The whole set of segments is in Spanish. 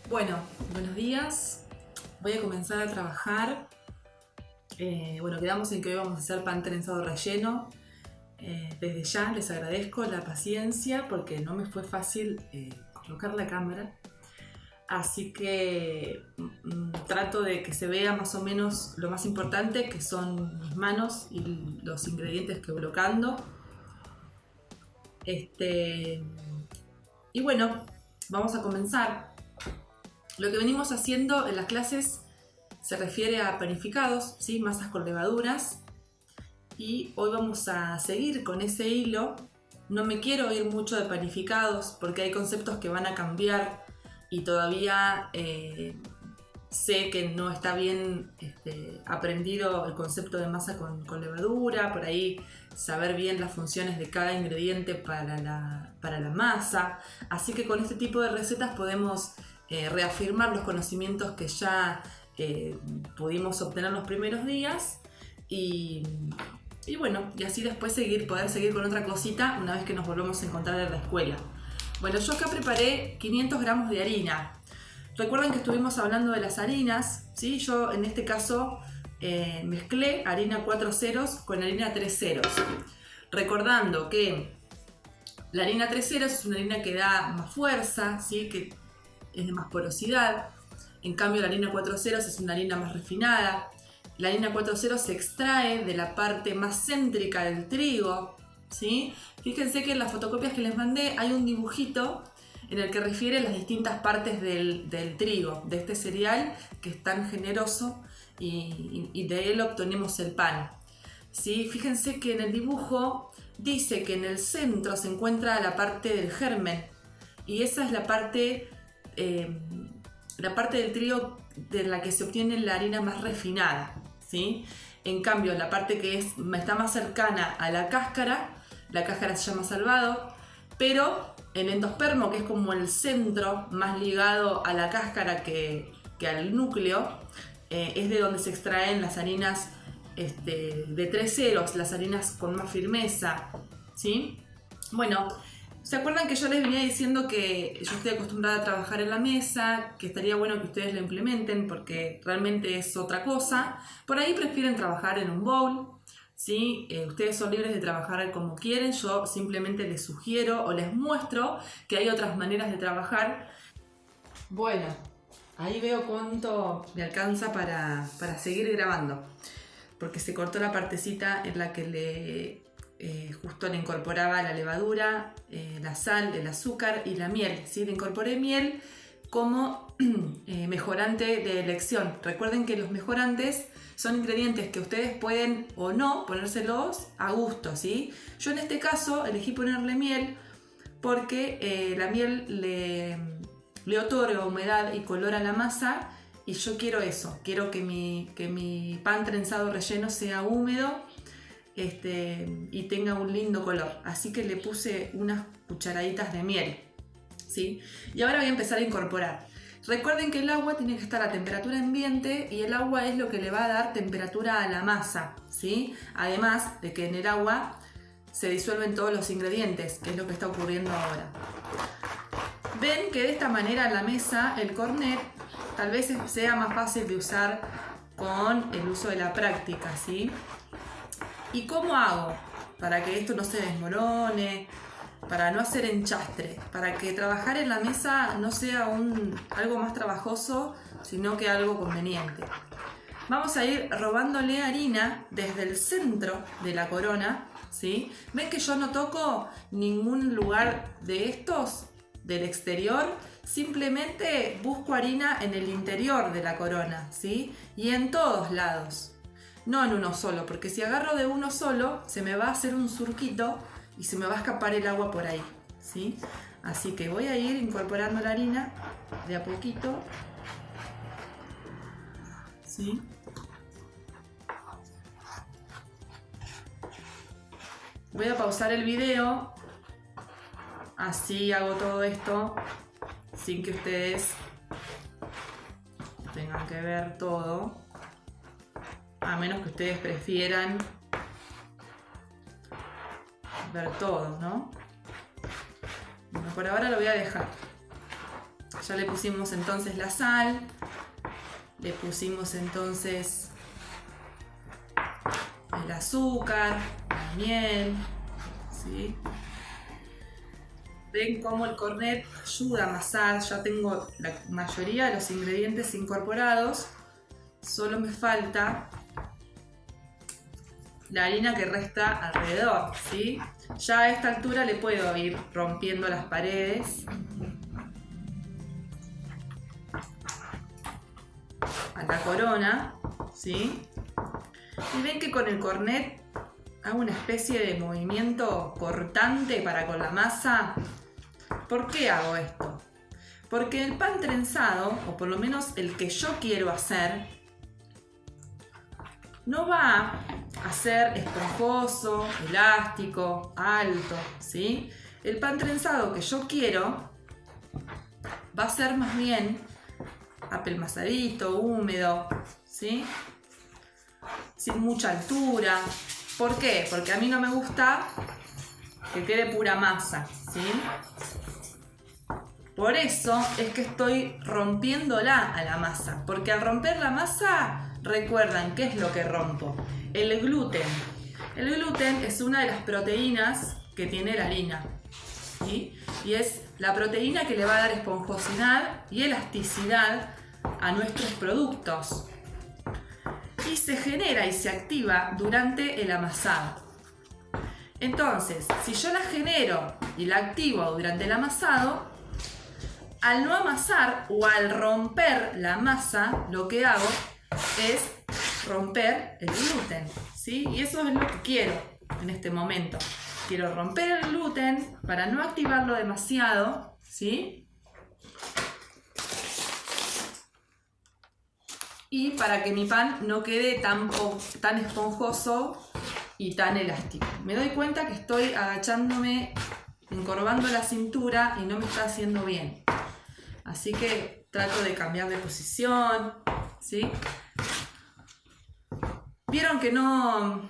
Bueno, buenos días. Voy a comenzar a trabajar. Quedamos en que hoy vamos a hacer pan trenzado relleno. Desde ya les agradezco la paciencia porque no me fue fácil colocar la cámara. Así que trato de que se vea más o menos lo más importante, que son mis manos y los ingredientes que voy colocando. Y bueno, vamos a comenzar. Lo que venimos haciendo en las clases se refiere a panificados, ¿sí? Masas con levaduras. Y hoy vamos a seguir con ese hilo. No me quiero ir mucho de panificados porque hay conceptos que van a cambiar y todavía sé que no está bien aprendido el concepto de masa con levadura. Por ahí saber bien las funciones de cada ingrediente para la masa. Así que con este tipo de recetas podemos reafirmar los conocimientos que ya pudimos obtener los primeros días y así después poder seguir con otra cosita una vez que nos volvamos a encontrar en la escuela. Bueno, yo acá preparé 500 gramos de harina. Recuerden que estuvimos hablando de las harinas, ¿sí? Yo en este caso mezclé harina 4 ceros con harina 3 ceros. Recordando que la harina 3 ceros es una harina que da más fuerza, ¿sí? Que es de más porosidad. En cambio la harina 4 ceros es una harina más refinada. La harina 4 ceros se extrae de la parte más céntrica del trigo, ¿sí? Fíjense que en las fotocopias que les mandé hay un dibujito en el que refiere las distintas partes del trigo, de este cereal que es tan generoso y de él obtenemos el pan, ¿sí? Fíjense que en el dibujo dice que en el centro se encuentra la parte del germen y esa es la parte del trigo de la que se obtiene la harina más refinada, ¿sí? En cambio, la parte que está más cercana a la cáscara se llama salvado, pero el endospermo, que es como el centro más ligado a la cáscara que al núcleo, es de donde se extraen las harinas de 3 ceros, las harinas con más firmeza, ¿sí? Bueno, ¿se acuerdan que yo les venía diciendo que yo estoy acostumbrada a trabajar en la mesa, que estaría bueno que ustedes lo implementen porque realmente es otra cosa? Por ahí prefieren trabajar en un bowl, ¿sí? Ustedes son libres de trabajar como quieren, yo simplemente les sugiero o les muestro que hay otras maneras de trabajar. Bueno, ahí veo cuánto me alcanza para seguir grabando, porque se cortó la partecita en la que justo le incorporaba la levadura, la sal, el azúcar y la miel, ¿sí? Le incorporé miel como mejorante de elección. Recuerden que los mejorantes son ingredientes que ustedes pueden o no ponérselos a gusto, ¿sí? Yo en este caso elegí ponerle miel porque la miel le otorga humedad y color a la masa y yo quiero eso, quiero que mi pan trenzado relleno sea húmedo y tenga un lindo color, así que le puse unas cucharaditas de miel, ¿sí? Y ahora voy a empezar a incorporar. Recuerden que el agua tiene que estar a temperatura ambiente y el agua es lo que le va a dar temperatura a la masa, ¿sí? Además de que en el agua se disuelven todos los ingredientes, que es lo que está ocurriendo ahora. Ven que de esta manera en la mesa el cornet tal vez sea más fácil de usar con el uso de la práctica, ¿sí? ¿Y cómo hago para que esto no se desmorone? Para no hacer enchastre, para que trabajar en la mesa no sea algo más trabajoso, sino que algo conveniente. Vamos a ir robándole harina desde el centro de la corona, ¿sí? ¿Ven que yo no toco ningún lugar de estos del exterior? Simplemente busco harina en el interior de la corona, ¿sí? Y en todos lados. No en uno solo, porque si agarro de uno solo, se me va a hacer un surquito y se me va a escapar el agua por ahí, ¿sí? Así que voy a ir incorporando la harina de a poquito, ¿sí? Voy a pausar el video, así hago todo esto sin que ustedes tengan que ver todo, a menos que ustedes prefieran ver todo, ¿no? Bueno, por ahora lo voy a dejar. Ya le pusimos entonces la sal, le pusimos entonces el azúcar, la miel, ¿sí? Ven cómo el cornet ayuda a amasar. Ya tengo la mayoría de los ingredientes incorporados. Solo me falta la harina que resta alrededor, ¿sí? Ya a esta altura le puedo ir rompiendo las paredes a la corona, ¿sí? Y ven que con el cornet hago una especie de movimiento cortante para con la masa. ¿Por qué hago esto? Porque el pan trenzado, o por lo menos el que yo quiero hacer, no va a ser esponjoso, elástico, alto, ¿sí? El pan trenzado que yo quiero va a ser más bien apelmazadito, húmedo, ¿sí? Sin mucha altura. ¿Por qué? Porque a mí no me gusta que quede pura masa, ¿sí? Por eso es que estoy rompiéndola a la masa, porque al romper la masa, recuerdan, ¿qué es lo que rompo? El gluten. El gluten es una de las proteínas que tiene la harina, ¿sí? Y es la proteína que le va a dar esponjosidad y elasticidad a nuestros productos. Y se genera y se activa durante el amasado. Entonces, si yo la genero y la activo durante el amasado, al no amasar o al romper la masa, lo que hago es romper el gluten, ¿sí? Y eso es lo que quiero en este momento. Quiero romper el gluten para no activarlo demasiado, ¿sí? Y para que mi pan no quede tan esponjoso y tan elástico. Me doy cuenta que estoy agachándome, encorvando la cintura y no me está haciendo bien. Así que trato de cambiar de posición, ¿sí? ¿Vieron que no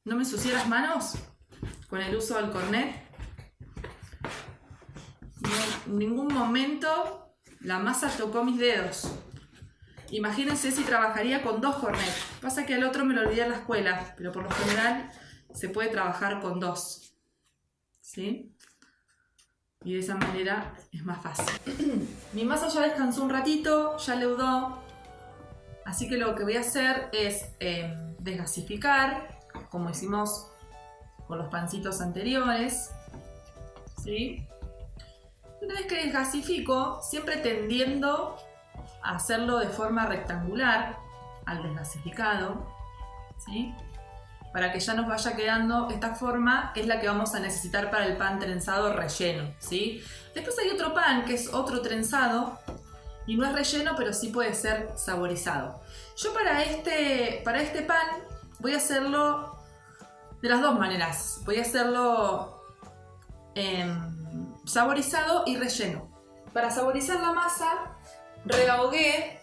me ensucié las manos con el uso del cornet? No, en ningún momento la masa tocó mis dedos. Imagínense si trabajaría con 2 cornets. Pasa que al otro me lo olvidé en la escuela, pero por lo general se puede trabajar con 2, ¿sí? Y de esa manera es más fácil. Mi masa ya descansó un ratito, ya leudó. Así que lo que voy a hacer es desgasificar, como hicimos con los pancitos anteriores, ¿sí? Una vez que desgasifico, siempre tendiendo a hacerlo de forma rectangular al desgasificado, ¿sí? Para que ya nos vaya quedando esta forma, que es la que vamos a necesitar para el pan trenzado relleno, ¿sí? Después hay otro pan que es otro trenzado y no es relleno, pero sí puede ser saborizado. Yo para este pan voy a hacerlo de las dos maneras. Voy a hacerlo saborizado y relleno. Para saborizar la masa rehogué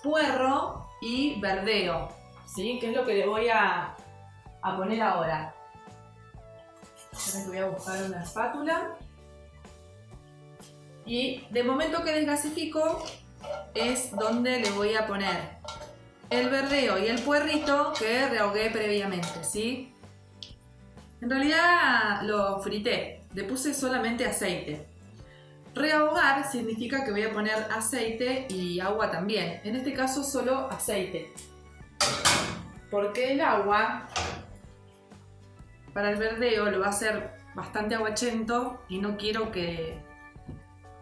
puerro y verdeo, ¿sí? Que es lo que le voy a poner ahora. Ahora que voy a buscar una espátula. Y de momento que desgasifico es donde le voy a poner el verdeo y el puerrito que rehogué previamente, ¿sí? En realidad lo frité, le puse solamente aceite. Rehogar significa que voy a poner aceite y agua también. En este caso solo aceite. Porque el agua para el verdeo lo va a hacer bastante aguachento y no quiero que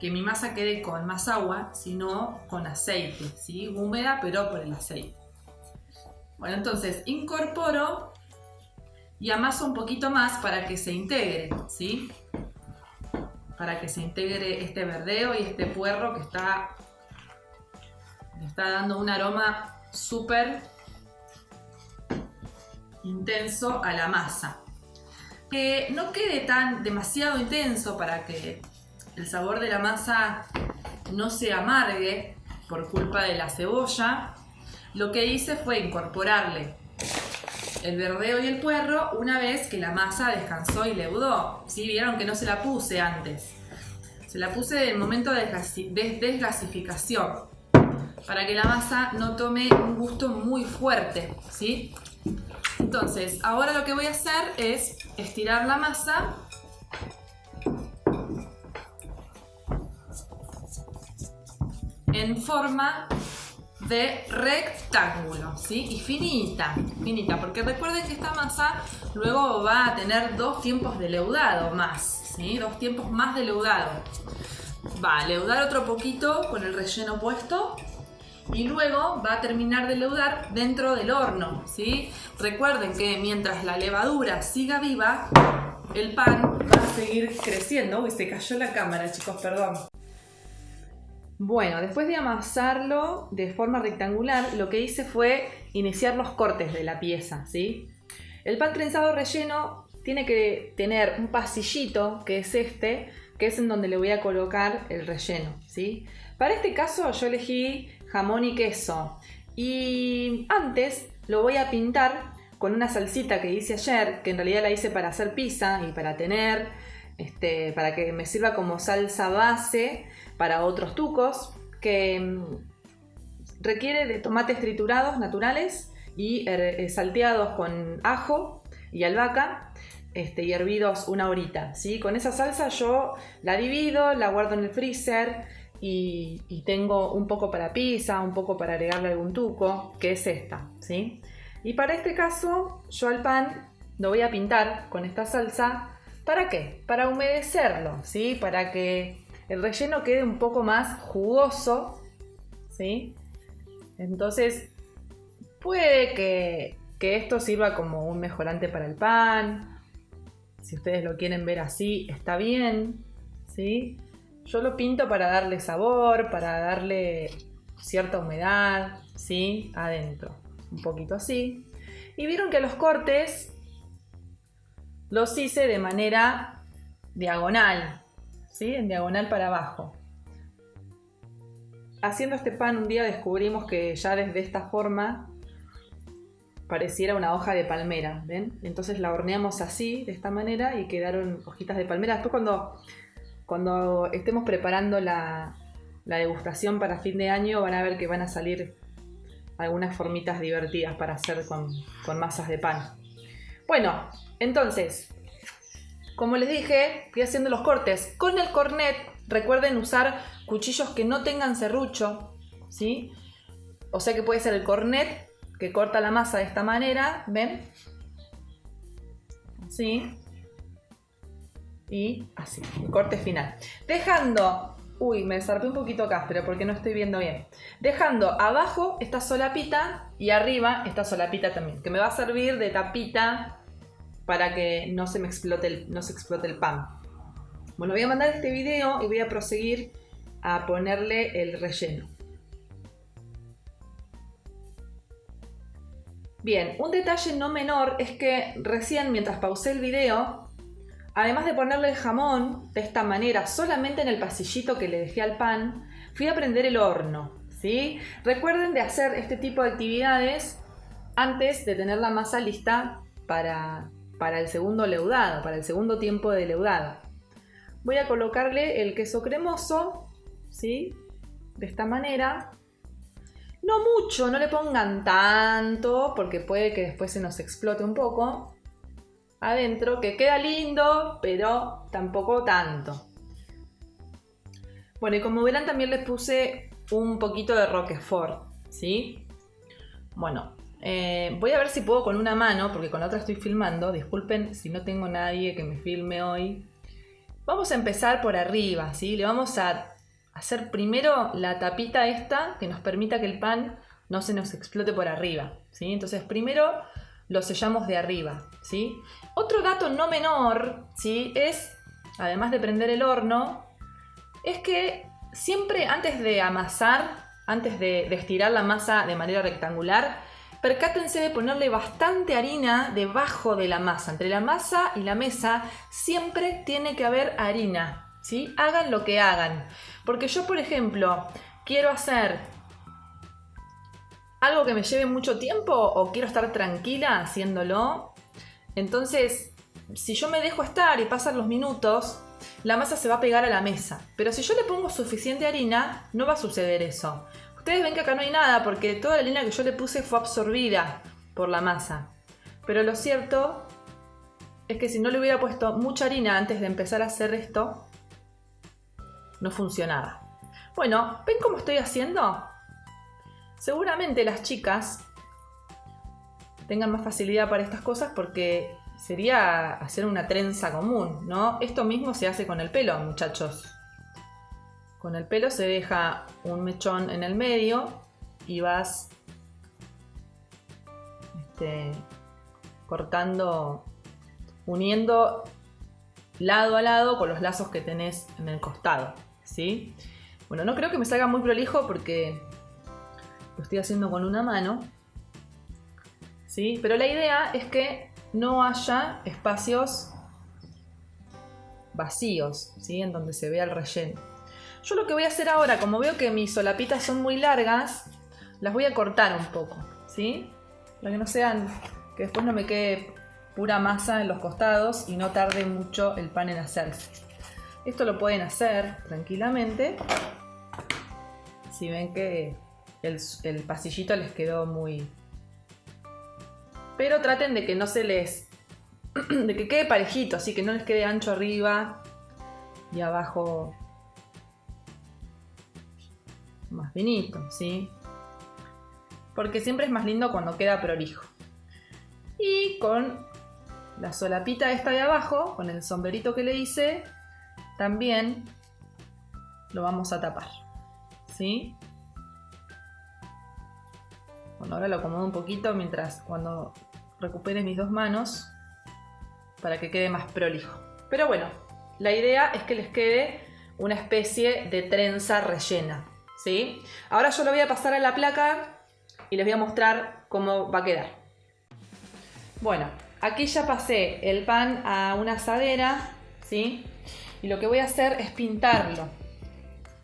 mi masa quede con más agua, sino con aceite, ¿sí? Húmeda, pero por el aceite. Bueno, entonces incorporo y amaso un poquito más para que se integre, ¿sí? Para que se integre este verdeo y este puerro que le está dando un aroma súper intenso a la masa. Que no quede demasiado intenso para que el sabor de la masa no se amargue por culpa de la cebolla. Lo que hice fue incorporarle el verdeo y el puerro una vez que la masa descansó y leudó, ¿sí? Vieron que no se la puse antes. Se la puse en el momento de desgasificación, para que la masa no tome un gusto muy fuerte, ¿sí? Entonces, ahora lo que voy a hacer es estirar la masa en forma de rectángulo, ¿sí? Y finita, finita, porque recuerden que esta masa luego va a tener 2 tiempos de leudado más, ¿sí? 2 tiempos más de leudado. Va a leudar otro poquito con el relleno puesto y luego va a terminar de leudar dentro del horno, ¿sí? Recuerden que mientras la levadura siga viva, el pan va a seguir creciendo. Uy, se cayó la cámara, chicos, perdón. Bueno, después de amasarlo de forma rectangular, lo que hice fue iniciar los cortes de la pieza, ¿sí? El pan trenzado relleno tiene que tener un pasillito, que es este, que es en donde le voy a colocar el relleno, ¿sí? Para este caso yo elegí jamón y queso y antes lo voy a pintar con una salsita que hice ayer, que en realidad la hice para hacer pizza y para tener, para que me sirva como salsa base para otros tucos, que requiere de tomates triturados naturales y salteados con ajo y albahaca, y hervidos una horita, ¿sí? Con esa salsa yo la divido, la guardo en el freezer y tengo un poco para pizza, un poco para agregarle algún tuco, que es esta, ¿sí? Y para este caso yo al pan lo voy a pintar con esta salsa. ¿Para qué? Para humedecerlo, ¿sí? Para que el relleno quede un poco más jugoso, ¿sí? Entonces puede que esto sirva como un mejorante para el pan. Si ustedes lo quieren ver así, está bien, ¿sí? Yo lo pinto para darle sabor, para darle cierta humedad, ¿sí? Adentro, un poquito así. Y vieron que los cortes los hice de manera diagonal, ¿sí? En diagonal para abajo. Haciendo este pan un día descubrimos que ya desde esta forma pareciera una hoja de palmera, ¿ven? Entonces la horneamos así, de esta manera, y quedaron hojitas de palmera. Después cuando estemos preparando la degustación para fin de año, van a ver que van a salir algunas formitas divertidas para hacer con masas de pan. Bueno, entonces, como les dije, fui haciendo los cortes. Con el cornet, recuerden usar cuchillos que no tengan serrucho, ¿sí? O sea que puede ser el cornet que corta la masa de esta manera, ¿ven? Así. Y así, el corte final. Dejando, uy, me zarpé un poquito acá, pero porque no estoy viendo bien. Dejando abajo esta solapita y arriba esta solapita también, que me va a servir de tapita para que no se me explote el pan. Bueno, voy a mandar este video y voy a proseguir a ponerle el relleno. Bien, un detalle no menor es que recién mientras pausé el video, además de ponerle el jamón de esta manera solamente en el pasillito que le dejé al pan, fui a prender el horno, ¿sí? Recuerden de hacer este tipo de actividades antes de tener la masa lista para el segundo leudado, para el segundo tiempo de leudado. Voy a colocarle el queso cremoso, ¿sí? De esta manera. No mucho, no le pongan tanto, porque puede que después se nos explote un poco adentro, que queda lindo, pero tampoco tanto. Bueno, y como verán también les puse un poquito de Roquefort, ¿sí? Bueno, voy a ver si puedo con una mano, porque con la otra estoy filmando. Disculpen si no tengo nadie que me filme hoy. Vamos a empezar por arriba, ¿sí? Le vamos a hacer primero la tapita esta que nos permita que el pan no se nos explote por arriba, ¿sí? Entonces primero lo sellamos de arriba, ¿sí? Otro dato no menor, ¿sí? Es, además de prender el horno, es que siempre antes de amasar, antes de estirar la masa de manera rectangular, percátense de ponerle bastante harina debajo de la masa. Entre la masa y la mesa siempre tiene que haber harina, ¿sí? Hagan lo que hagan. Porque yo, por ejemplo, quiero hacer algo que me lleve mucho tiempo o quiero estar tranquila haciéndolo. Entonces, si yo me dejo estar y pasan los minutos, la masa se va a pegar a la mesa. Pero si yo le pongo suficiente harina, no va a suceder eso. Ustedes ven que acá no hay nada porque toda la harina que yo le puse fue absorbida por la masa. Pero lo cierto es que si no le hubiera puesto mucha harina antes de empezar a hacer esto, no funcionaba. Bueno, ¿ven cómo estoy haciendo? Seguramente las chicas tengan más facilidad para estas cosas porque sería hacer una trenza común, ¿no? Esto mismo se hace con el pelo, muchachos. Con el pelo se deja un mechón en el medio y vas cortando, uniendo lado a lado con los lazos que tenés en el costado, ¿sí? Bueno, no creo que me salga muy prolijo porque lo estoy haciendo con una mano, ¿sí? Pero la idea es que no haya espacios vacíos, ¿sí? En donde se vea el relleno. Yo lo que voy a hacer ahora, como veo que mis solapitas son muy largas, las voy a cortar un poco, ¿sí? Para que no sean, que después no me quede pura masa en los costados y no tarde mucho el pan en hacerse. Esto lo pueden hacer tranquilamente si ven que el pasillito les quedó muy... Pero traten de que no se les... de que quede parejito, así que no les quede ancho arriba y abajo más finito, ¿sí? Porque siempre es más lindo cuando queda prolijo. Y con la solapita esta de abajo, con el sombrerito que le hice, también lo vamos a tapar, ¿sí? Bueno, ahora lo acomodo un poquito mientras cuando recupere mis dos manos para que quede más prolijo. Pero bueno, la idea es que les quede una especie de trenza rellena, ¿sí? Ahora yo lo voy a pasar a la placa y les voy a mostrar cómo va a quedar. Bueno, aquí ya pasé el pan a una asadera, ¿sí? Y lo que voy a hacer es pintarlo.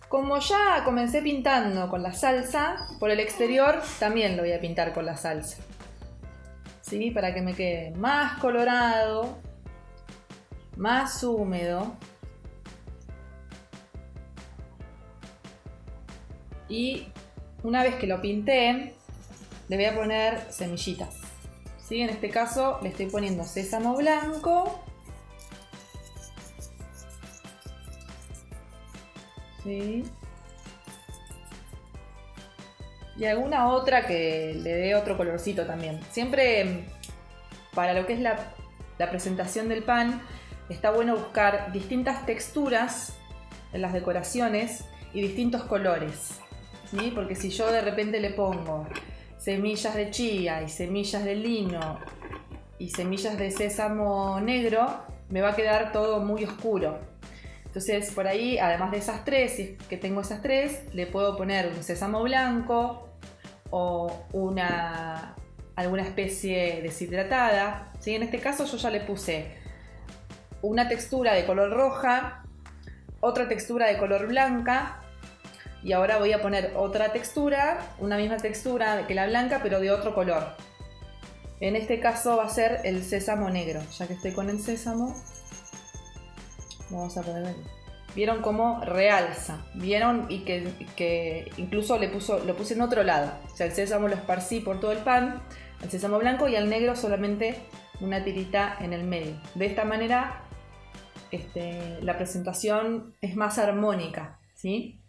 Como ya comencé pintando con la salsa, por el exterior también lo voy a pintar con la salsa, ¿sí? Para que me quede más colorado, más húmedo. Y una vez que lo pinté, le voy a poner semillitas, ¿sí? En este caso le estoy poniendo sésamo blanco, ¿sí? Y alguna otra que le dé otro colorcito también. Siempre para lo que es la presentación del pan está bueno buscar distintas texturas en las decoraciones y distintos colores, ¿sí? Porque si yo de repente le pongo semillas de chía y semillas de lino y semillas de sésamo negro, me va a quedar todo muy oscuro. Entonces por ahí, además de esas tres, si es que tengo esas tres, le puedo poner un sésamo blanco o alguna especie deshidratada, ¿sí? En este caso yo ya le puse una textura de color roja, otra textura de color blanca y ahora voy a poner otra textura, una misma textura que la blanca pero de otro color. En este caso va a ser el sésamo negro, ya que estoy con el sésamo. Vamos a poner, ¿vieron cómo realza? ¿Vieron? Y que incluso lo puse en otro lado. O sea, el sésamo lo esparcí por todo el pan, el sésamo blanco, y al negro solamente una tirita en el medio. De esta manera la presentación es más armónica, ¿sí?